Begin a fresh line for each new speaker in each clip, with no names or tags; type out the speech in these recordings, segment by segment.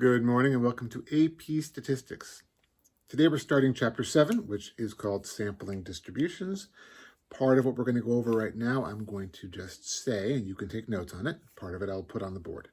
Good morning and welcome to AP Statistics. Today we're starting Chapter 7, which is called Sampling Distributions. Part of what we're going to go over right now, I'm going to just say, and you can take notes on it. Part of it I'll put on the board.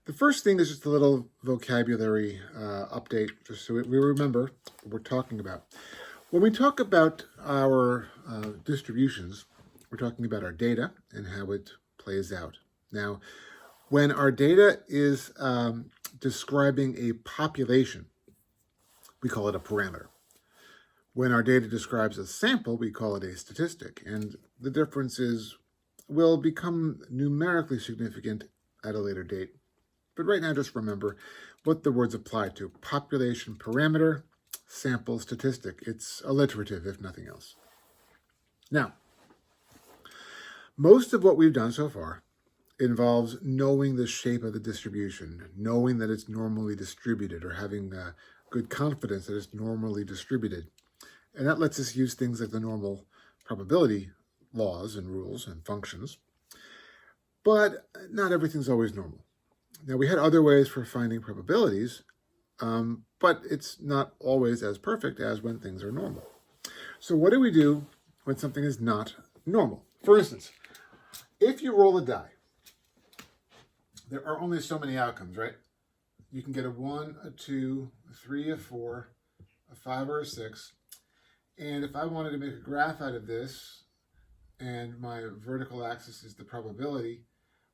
The first thing is just a little vocabulary update, just so we remember what we're talking about. When we talk about our distributions, we're talking about our data and how it plays out. Now, when our data is describing a population, we call it a parameter. When our data describes a sample, we call it a statistic. And the differences will become numerically significant at a later date. But right now, just remember what the words apply to. Population parameter, sample statistic. It's alliterative, if nothing else. Now, most of what we've done so far involves knowing the shape of the distribution, knowing that it's normally distributed, or having good confidence that it's normally distributed. And that lets us use things like the normal probability laws and rules and functions. But not everything's always normal. Now, we had other ways for finding probabilities, but it's not always as perfect as when things are normal. So what do we do when something is not normal? For instance, if you roll a die, there are only so many outcomes, right? You can get a 1, a 2, a 3, a 4, a 5, or a 6. And if I wanted to make a graph out of this, and my vertical axis is the probability,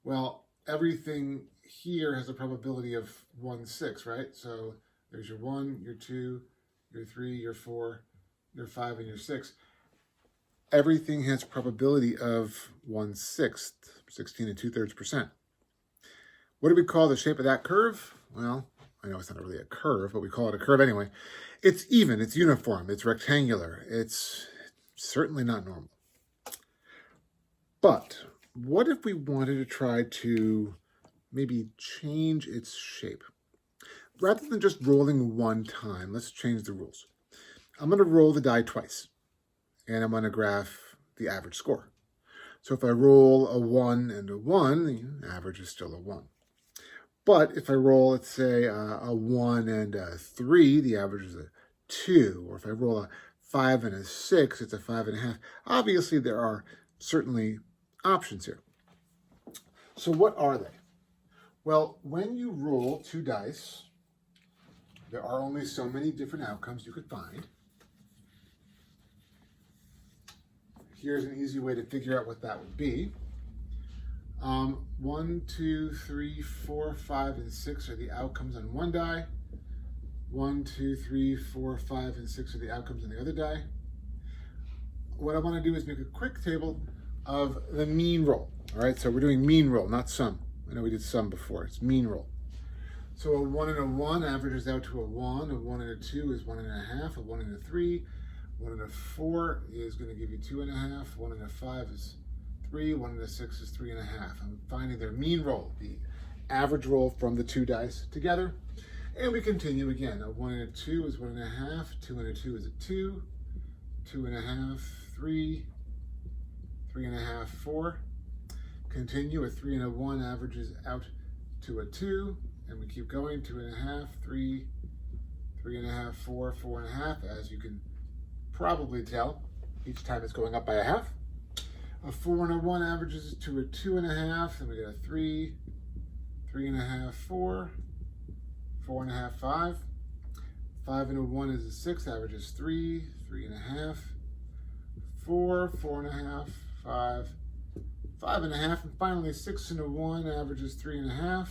well, everything here has a probability of 1/6, right? So there's your 1, your 2, your 3, your 4, your 5, and your 6. Everything has probability of 1/6, 16 2/3%. What do we call the shape of that curve? Well, I know it's not really a curve, but we call it a curve anyway. It's even, it's uniform, it's rectangular. It's certainly not normal. But what if we wanted to try to maybe change its shape? Rather than just rolling one time, let's change the rules. I'm going to roll the die twice, and I'm going to graph the average score. So if I roll a 1 and a 1, the average is still a 1. But if I roll, let's say, a 1 and a 3, the average is a 2. Or if I roll a 5 and a 6, it's a 5.5. Obviously, there are certainly options here. So what are they? Well, when you roll 2 dice, there are only so many different outcomes you could find. Here's an easy way to figure out what that would be. 1, 2, 3, 4, 5, and 6 are the outcomes on one die. 1, 2, 3, 4, 5, and 6 are the outcomes on the other die. What I want to do is make a quick table of the mean roll. All right, so we're doing mean roll, not sum. I know we did sum before. It's mean roll. So a 1 and a 1 averages out to a 1. A 1 and a 2 is 1.5. A 1 and a 3. 1 and a 4 is going to give you 2.5. 1 and a 5 is 3, 1 and a 6 is 3.5. I'm finding their mean roll, the average roll from the 2 dice together. And we continue again. A 1 and a 2 is 1.5. 2 and a 2 is a 2. 2.5, 3. 3.5, 4. Continue. A 3 and a 1 averages out to a 2. And we keep going. 2.5, 3. 3.5, 4. 4.5. As you can probably tell, each time it's going up by a half. A 4 and a 1 averages to a 2.5, and we get a 3, 3.5, 4, 4.5, 5. 5 and a 1 is a 6, averages 3, 3.5, 4, 4.5, 5, 5.5, and finally 6 and a 1 averages 3.5,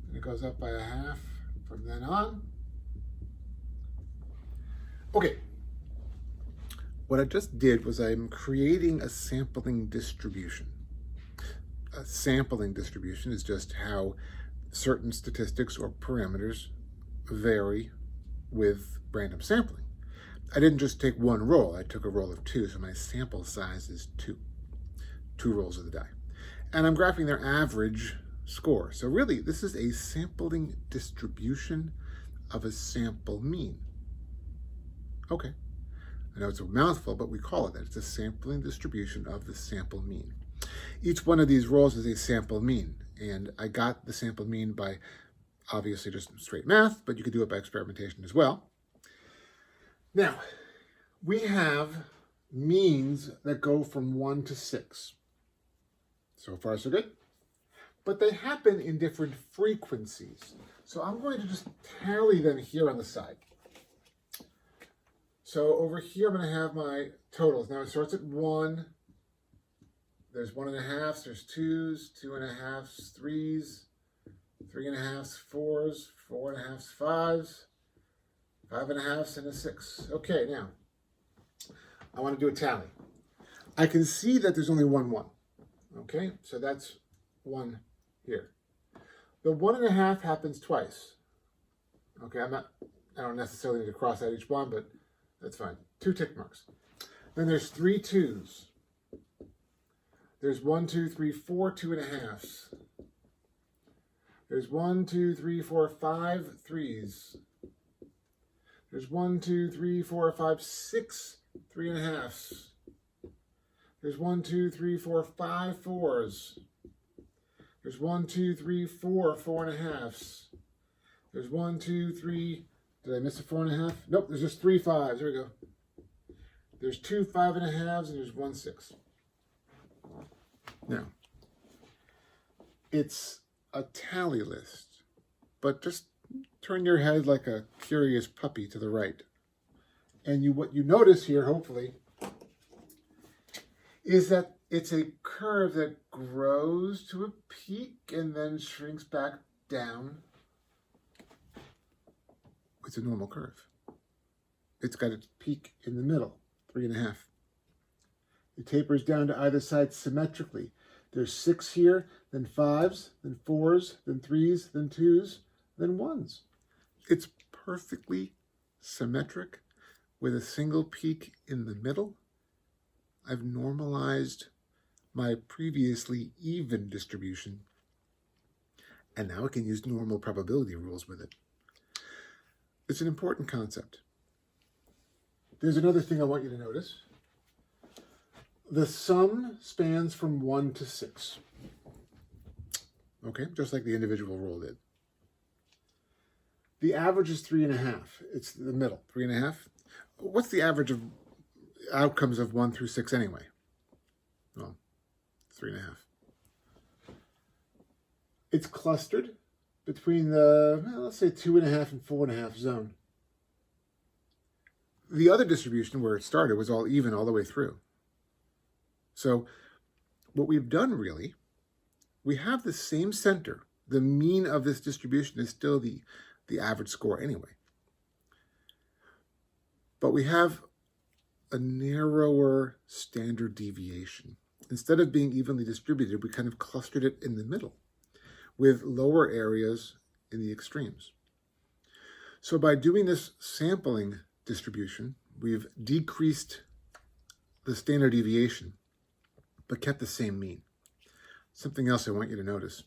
and it goes up by a half from then on. Okay. What I just did was I'm creating a sampling distribution. A sampling distribution is just how certain statistics or parameters vary with random sampling. I didn't just take one roll, I took a roll of 2, so my sample size is 2. 2 rolls of the die. And I'm graphing their average score. So really, this is a sampling distribution of a sample mean. Okay. I know it's a mouthful, but we call it that. It's a sampling distribution of the sample mean. Each one of these rolls is a sample mean, and I got the sample mean by obviously just straight math, but you could do it by experimentation as well. Now, we have means that go from 1 to 6. So far, so good. But they happen in different frequencies. So I'm going to just tally them here on the side. So over here, I'm going to have my totals. Now it starts at 1. There's 1.5s, there's 2s, 2.5s, 3s, 3.5s, 4s, 4.5s, 5s, 5.5s, and a 6. Okay, now I want to do a tally. I can see that there's only one 1. Okay, so that's 1 here. The 1.5 happens twice. Okay, I don't necessarily need to cross out each one, but that's fine. 2 tick marks. Then there's 3 2s. There's 1, 2, 3, 4 2.5s. There's 1, 2, 3, 4, 5 3s. There's 1, 2, 3, 4, 5, 6 3.5s. There's 1, 2, 3, 4, 5 4s. There's 1, 2, 3, 4 4.5s. There's 1, 2, 3. Did I miss a 4.5? Nope, there's just 3 5s. There we go. There's 2 5.5s and there's 1 6. Now, it's a tally list, but just turn your head like a curious puppy to the right. And what you notice here, hopefully, is that it's a curve that grows to a peak and then shrinks back down. It's a normal curve. It's got its peak in the middle, 3.5. It tapers down to either side symmetrically. There's 6 here, then 5s, then 4s, then 3s, then 2s, then 1s. It's perfectly symmetric with a single peak in the middle. I've normalized my previously even distribution, and now I can use normal probability rules with it. It's an important concept. There's another thing I want you to notice. The sum spans from 1 to 6. Okay, just like the individual rule did. The average is 3.5. It's the middle, 3.5. What's the average of outcomes of 1 through 6 anyway? Well, 3.5. It's clustered between the, let's say, 2.5 and 4.5 zone. The other distribution where it started was all even all the way through. So what we've done really, we have the same center. The mean of this distribution is still the average score anyway. But we have a narrower standard deviation. Instead of being evenly distributed, we kind of clustered it in the middle with lower areas in the extremes. So by doing this sampling distribution, we've decreased the standard deviation, but kept the same mean. Something else I want you to notice.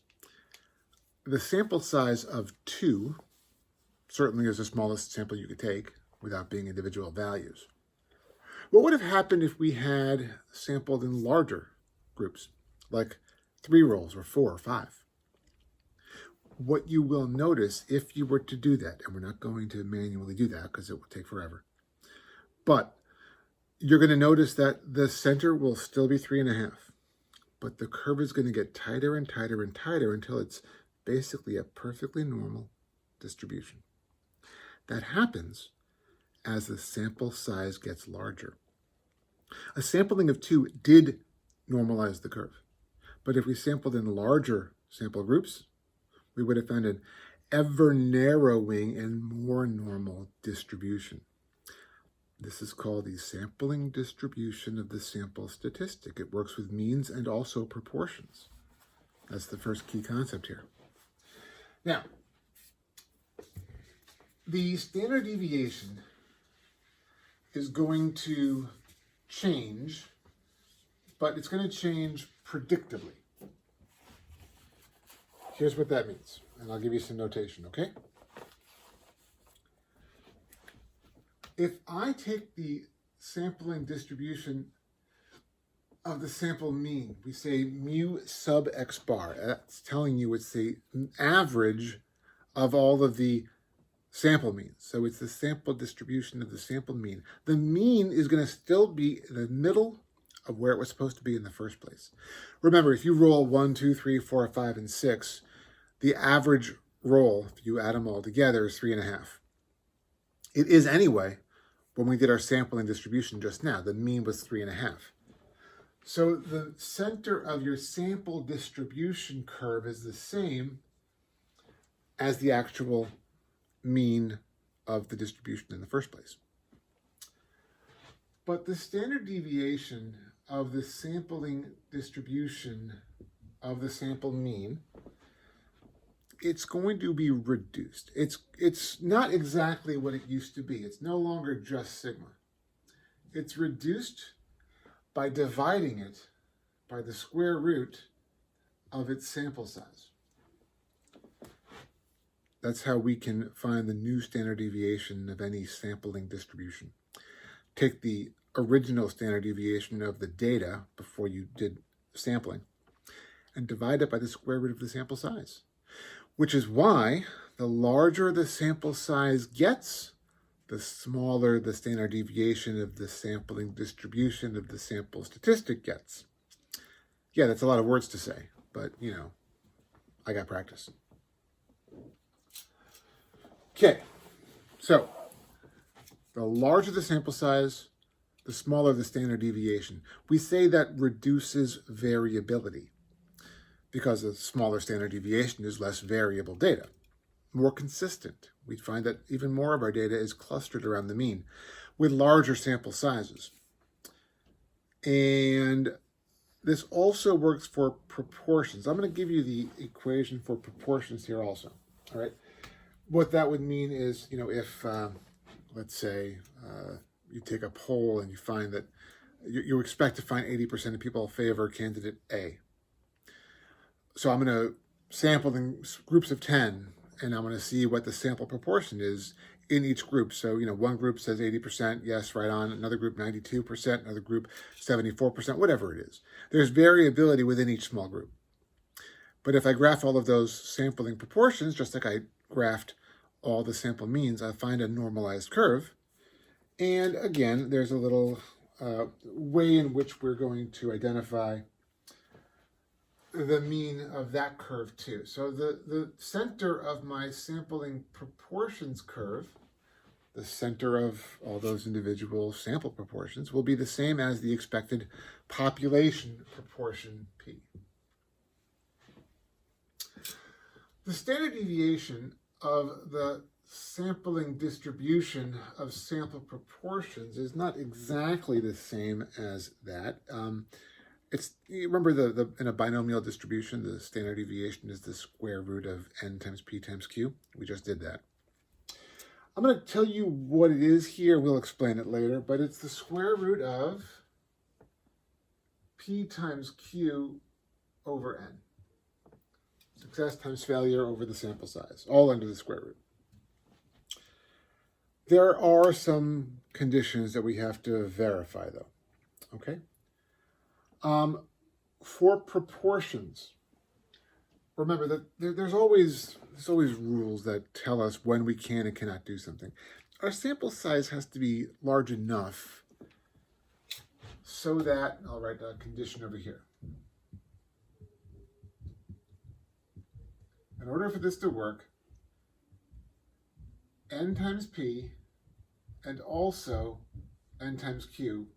The sample size of 2 certainly is the smallest sample you could take without being individual values. What would have happened if we had sampled in larger groups, like 3 rows or 4 or 5? What you will notice if you were to do that, and we're not going to manually do that because it will take forever, but you're going to notice that the center will still be 3.5, but the curve is going to get tighter and tighter and tighter until it's basically a perfectly normal distribution. That happens as the sample size gets larger. A sampling of 2 did normalize the curve, but if we sampled in larger sample groups, we would have found an ever narrowing and more normal distribution. This is called the sampling distribution of the sample statistic. It works with means and also proportions. That's the first key concept here. Now, the standard deviation is going to change, but it's going to change predictably. Here's what that means, and I'll give you some notation, okay? If I take the sampling distribution of the sample mean, we say mu sub x bar. That's telling you it's the average of all of the sample means. So it's the sample distribution of the sample mean. The mean is going to still be in the middle of where it was supposed to be in the first place. Remember, if you roll 1, 2, 3, 4, 5, and 6, the average roll, if you add them all together, is 3.5. It is anyway when we did our sampling distribution just now. The mean was 3.5. So the center of your sample distribution curve is the same as the actual mean of the distribution in the first place. But the standard deviation of the sampling distribution of the sample mean, it's going to be reduced. It's not exactly what it used to be. It's no longer just sigma. It's reduced by dividing it by the square root of its sample size. That's how we can find the new standard deviation of any sampling distribution. Take the original standard deviation of the data before you did sampling and divide it by the square root of the sample size, which is why the larger the sample size gets, the smaller the standard deviation of the sampling distribution of the sample statistic gets. Yeah, that's a lot of words to say, but I got practice. Okay, so the larger the sample size, the smaller the standard deviation. We say that reduces variability because a smaller standard deviation is less variable data, more consistent. We find that even more of our data is clustered around the mean with larger sample sizes. And this also works for proportions. I'm going to give you the equation for proportions here also, all right? What that would mean is, if, let's say, you take a poll and you find that you expect to find 80% of people favor candidate A. So I'm going to sample in groups of 10, and I'm going to see what the sample proportion is in each group. So, one group says 80%, yes, right on. Another group, 92%. Another group, 74%, whatever it is. There's variability within each small group. But if I graph all of those sampling proportions, just like I graphed all the sample means, I find a normalized curve. And again, there's a little way in which we're going to identify the mean of that curve too. So the center of my sampling proportions curve, the center of all those individual sample proportions, will be the same as the expected population proportion P. The standard deviation of the sampling distribution of sample proportions is not exactly the same as that. You remember in a binomial distribution, the standard deviation is the square root of n times p times q. We just did that. I'm going to tell you what it is here. We'll explain it later, but it's the square root of p times q over n. Success times failure over the sample size, all under the square root. There are some conditions that we have to verify, though, okay? For proportions, remember that there's always rules that tell us when we can and cannot do something. Our sample size has to be large enough so that, I'll write a condition over here. In order for this to work, n times p and also n times q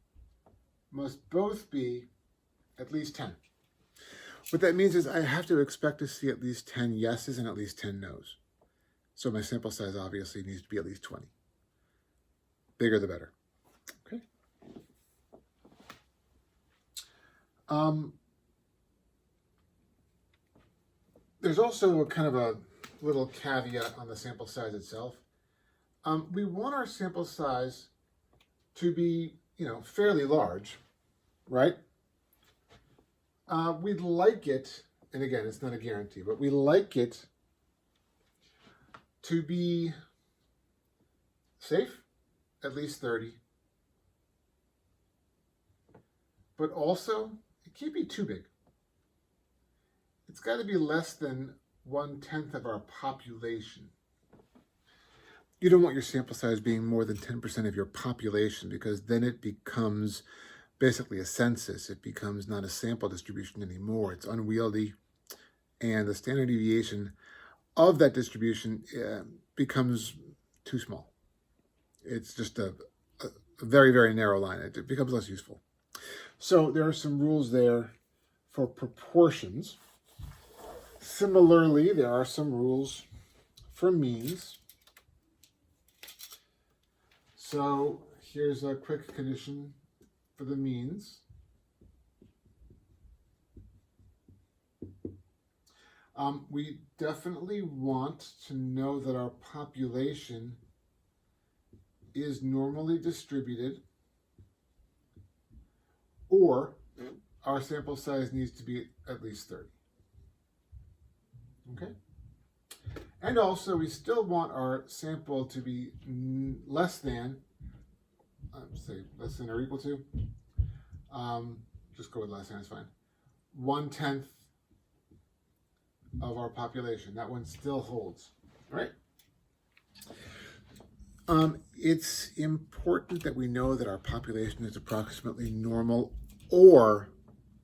must both be at least 10. What that means is I have to expect to see at least 10 yeses and at least 10 nos. So my sample size obviously needs to be at least 20. Bigger the better. Okay. There's also a kind of a little caveat on the sample size itself. We want our sample size to be, fairly large, right? We'd like it, and again, it's not a guarantee, but we like it to be safe, at least 30. But also, it can't be too big. It's got to be less than 1/10 of our population. You don't want your sample size being more than 10% of your population, because then it becomes basically a census. It becomes not a sample distribution anymore. It's unwieldy, and the standard deviation of that distribution becomes too small. It's just a very, very narrow line. It becomes less useful. So there are some rules there for proportions. Similarly, there are some rules for means. So here's a quick condition for the means. We definitely want to know that our population is normally distributed, or our sample size needs to be at least 30. Okay? And also, we still want our sample to be less than, say less than or equal to, just go with less than, it's fine, 1/10 of our population. That one still holds, right? It's important that we know that our population is approximately normal, or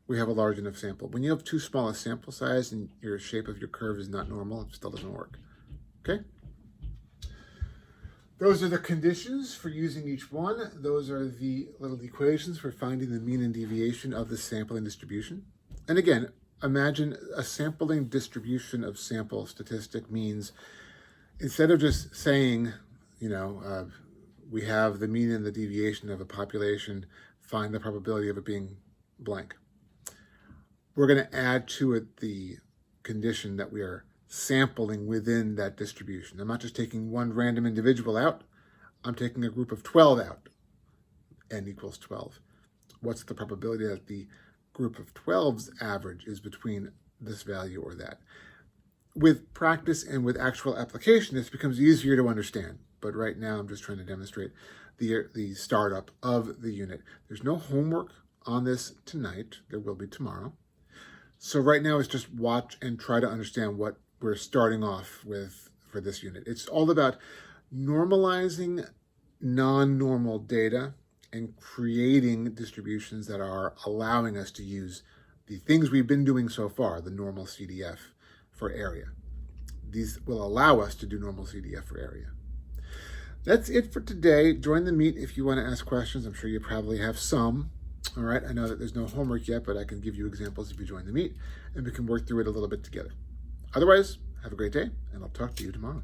we have a large enough sample. When you have too small a sample size and your shape of your curve is not normal, it still doesn't work. Okay? Those are the conditions for using each one. Those are the little equations for finding the mean and deviation of the sampling distribution. And again, imagine a sampling distribution of sample statistic means, instead of just saying, we have the mean and the deviation of a population, find the probability of it being blank. We're going to add to it the condition that we are sampling within that distribution. I'm not just taking one random individual out. I'm taking a group of 12 out. N equals 12. What's the probability that the group of 12's average is between this value or that? With practice and with actual application, this becomes easier to understand. But right now, I'm just trying to demonstrate the startup of the unit. There's no homework on this tonight. There will be tomorrow. So right now, it's just watch and try to understand what we're starting off with for this unit. It's all about normalizing non-normal data and creating distributions that are allowing us to use the things we've been doing so far, the normal CDF for area. These will allow us to do normal CDF for area. That's it for today. Join the meet if you want to ask questions. I'm sure you probably have some. All right, I know that there's no homework yet, but I can give you examples if you join the meet, and we can work through it a little bit together. Otherwise, have a great day, and I'll talk to you tomorrow.